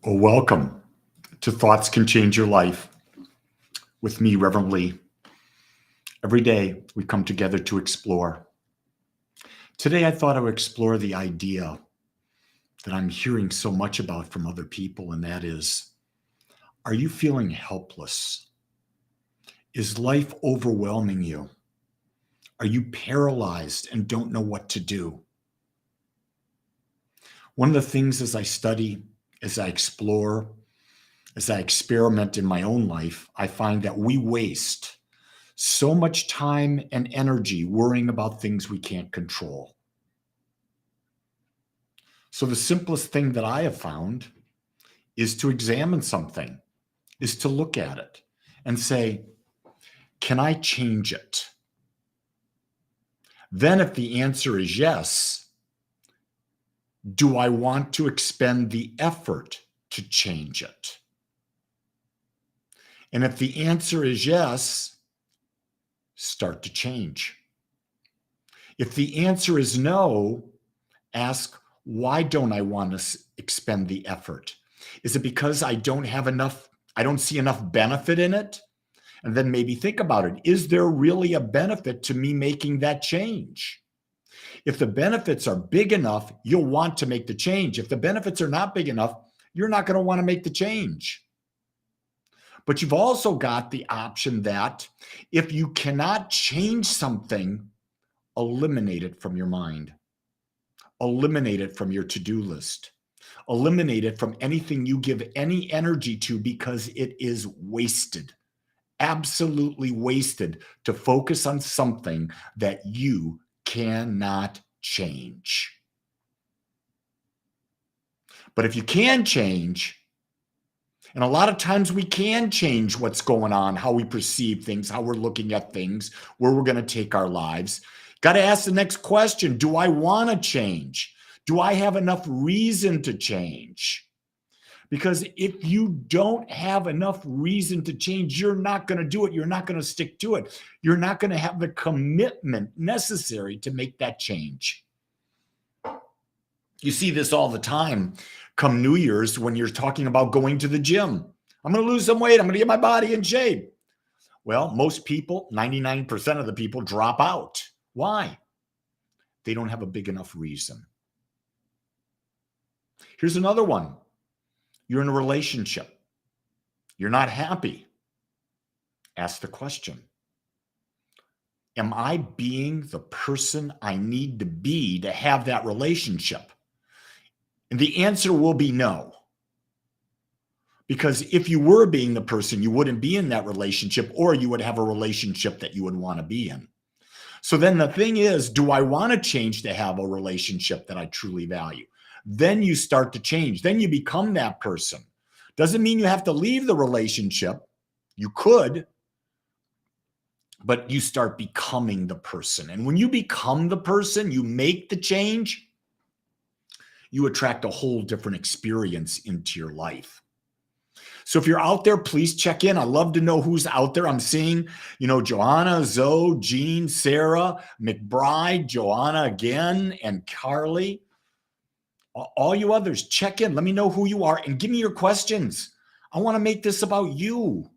Well, welcome to Thoughts Can Change Your Life with me, Reverend Lee. Every day we come together to explore. Today I thought I would explore the idea that I'm hearing so much about from other people, and that is, are you feeling helpless? Is life overwhelming you? Are you paralyzed and don't know what to do? One of the things as I study, as I explore, as I experiment in my own life, I find that we waste so much time and energy worrying about things we can't control. So the simplest thing that I have found is to examine something, is to look at it and say, can I change it? Then if the answer is yes, do I want to expend the effort to change it? And if the answer is yes, start to change. If the answer is no, ask, why don't I want to expend the effort? Is it because I don't see enough benefit in it? And then maybe think about it. Is there really a benefit to me making that change? If the benefits are big enough, you'll want to make the change. If the benefits are not big enough, you're not going to want to make the change. But you've also got the option that if you cannot change something, eliminate it from your mind. Eliminate it from your to-do list. Eliminate it from anything you give any energy to, because it is wasted. Absolutely wasted to focus on something that you cannot change. But if you can change, and a lot of times we can change what's going on, how we perceive things, how we're looking at things, where we're going to take our lives. Got to ask the next question. Do I want to change? Do I have enough reason to change? Because if you don't have enough reason to change, you're not going to do it. You're not going to stick to it. You're not going to have the commitment necessary to make that change. You see this all the time come New Year's when you're talking about going to the gym. I'm going to lose some weight. I'm going to get my body in shape. Well, most people, 99% of the people, drop out. Why? They don't have a big enough reason. Here's another one. You're in a relationship. You're not happy. Ask the question, am I being the person I need to be to have that relationship? And the answer will be no. Because if you were being the person, you wouldn't be in that relationship, or you would have a relationship that you would want to be in. So then the thing is, do I want to change to have a relationship that I truly value? Then you start to change. Then you become that person. Doesn't mean you have to leave the relationship. You could, but you start becoming the person. And when you become the person, you make the change, you attract a whole different experience into your life. So if you're out there, please check in. I love to know who's out there. I'm seeing, Joanna, Zoe, Jean, Sarah, McBride, Joanna again, and Carly. All you others, check in. Let me know who you are and give me your questions. I want to make this about you.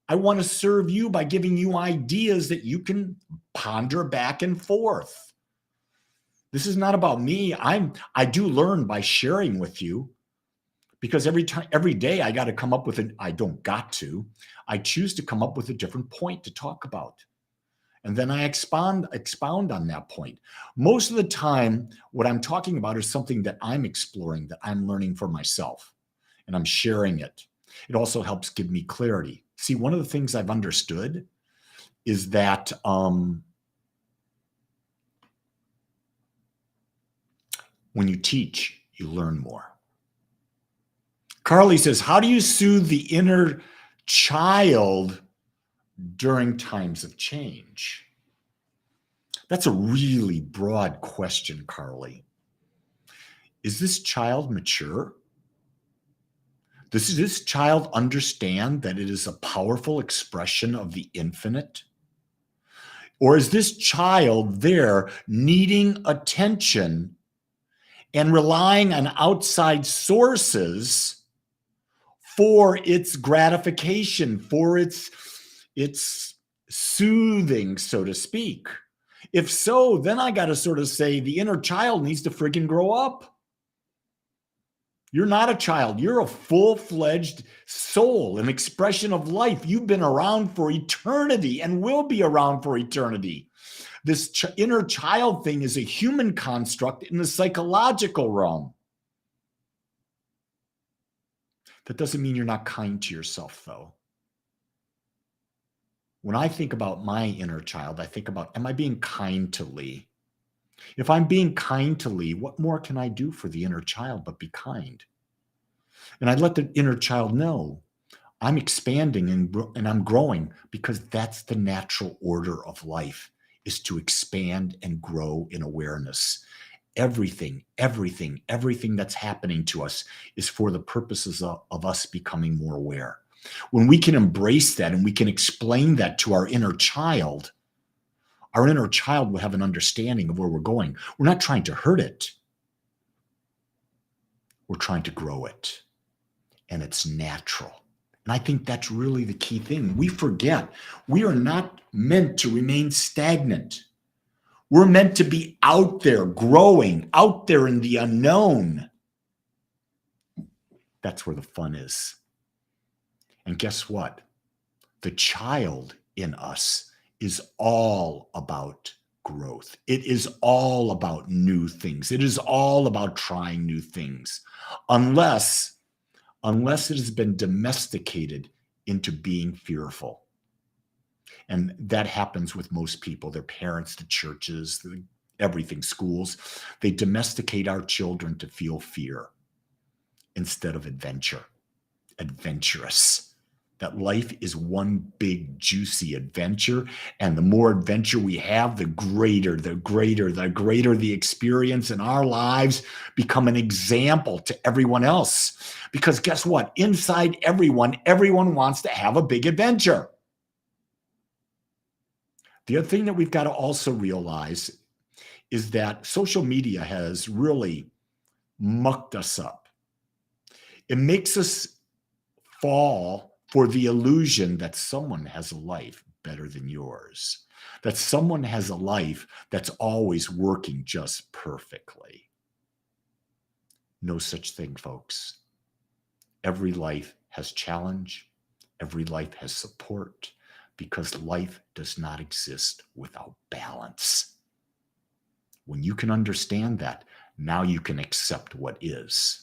I want to serve you by giving you ideas that you can ponder back and forth. This is not about me. I do learn by sharing with you, because every day I got to come up with I choose to come up with a different point to talk about. And then I expound on that point. Most of the time, what I'm talking about is something that I'm exploring, that I'm learning for myself, and I'm sharing it. It also helps give me clarity. See, one of the things I've understood is that when you teach, you learn more. Carly says, how do you soothe the inner child during times of change? That's a really broad question, Carly. Is this child mature? Does this child understand that it is a powerful expression of the infinite? Or is this child there needing attention and relying on outside sources for its gratification, for its soothing, so to speak? If so, then I got to sort of say the inner child needs to friggin' grow up. You're not a child. You're a full-fledged soul, an expression of life. You've been around for eternity and will be around for eternity. This inner child thing is a human construct in the psychological realm. That doesn't mean you're not kind to yourself, though. When I think about my inner child, I think about, am I being kind to Lee? If I'm being kind to Lee, what more can I do for the inner child but be kind? And I let the inner child know I'm expanding and I'm growing, because that's the natural order of life, is to expand and grow in awareness. Everything that's happening to us is for the purposes of us becoming more aware. When we can embrace that and we can explain that to our inner child will have an understanding of where we're going. We're not trying to hurt it. We're trying to grow it. And it's natural. And I think that's really the key thing. We forget we are not meant to remain stagnant. We're meant to be out there, growing, out there in the unknown. That's where the fun is. And guess what? The child in us is all about growth. It is all about new things. It is all about trying new things. Unless it has been domesticated into being fearful. And that happens with most people, their parents, the churches, everything, schools. They domesticate our children to feel fear instead of adventurous. That life is one big, juicy adventure. And the more adventure we have, the greater the experience in our lives become an example to everyone else. Because guess what? Inside everyone wants to have a big adventure. The other thing that we've got to also realize is that social media has really mucked us up. It makes us fall for the illusion that someone has a life better than yours, that someone has a life that's always working just perfectly. No such thing, folks. Every life has challenge. Every life has support, because life does not exist without balance. When you can understand that, now you can accept what is.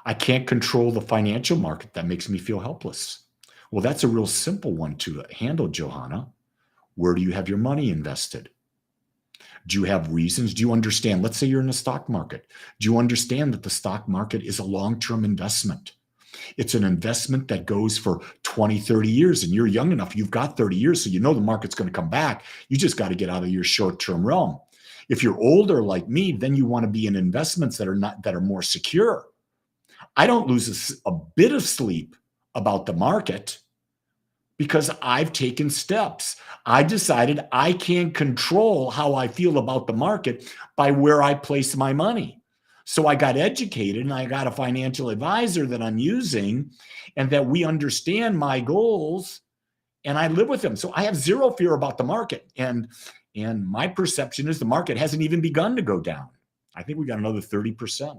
I can't control the financial market. That makes me feel helpless. Well, that's a real simple one to handle, Johanna. Where do you have your money invested? Do you have reasons? Do you understand? Let's say you're in the stock market. Do you understand that the stock market is a long-term investment? It's an investment that goes for 20, 30 years, and you're young enough. You've got 30 years, so you know the market's going to come back. You just got to get out of your short-term realm. If you're older like me, then you want to be in investments that are more secure. I don't lose a bit of sleep about the market because I've taken steps. I decided I can't control how I feel about the market by where I place my money. So I got educated and I got a financial advisor that I'm using, and that we understand my goals and I live with them. So I have zero fear about the market. And my perception is the market hasn't even begun to go down. I think we got another 30%.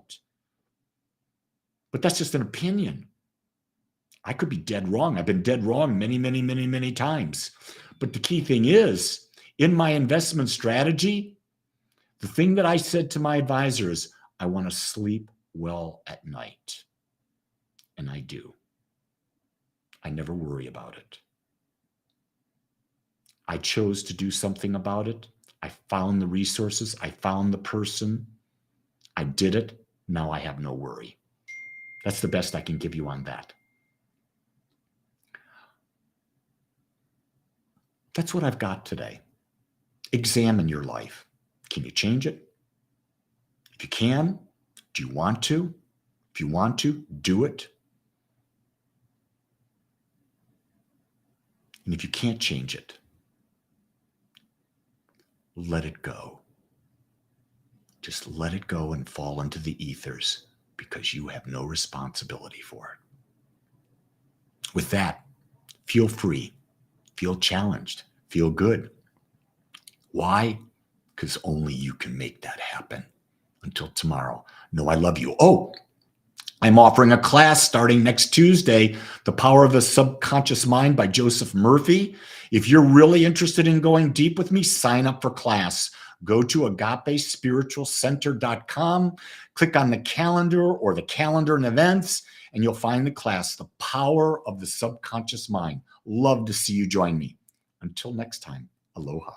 But that's just an opinion. I could be dead wrong. I've been dead wrong many times. But the key thing is, in my investment strategy, the thing that I said to my advisor is, I want to sleep well at night. And I do. I never worry about it. I chose to do something about it. I found the resources. I found the person. I did it. Now I have no worry. That's the best I can give you on that. That's what I've got today. Examine your life. Can you change it? If you can, do you want to? If you want to, do it. And if you can't change it, let it go. Just let it go and fall into the ethers because you have no responsibility for it. With that, feel free, feel challenged, feel good. Why? Because only you can make that happen. Until tomorrow, know I love you. Oh, I'm offering a class starting next Tuesday, The Power of the Subconscious Mind by Joseph Murphy. If you're really interested in going deep with me, sign up for class. Go to agapespiritualcenter.com, click on the calendar or the calendar and events, and you'll find the class, The Power of the Subconscious Mind. Love to see you join me. Until next time, aloha.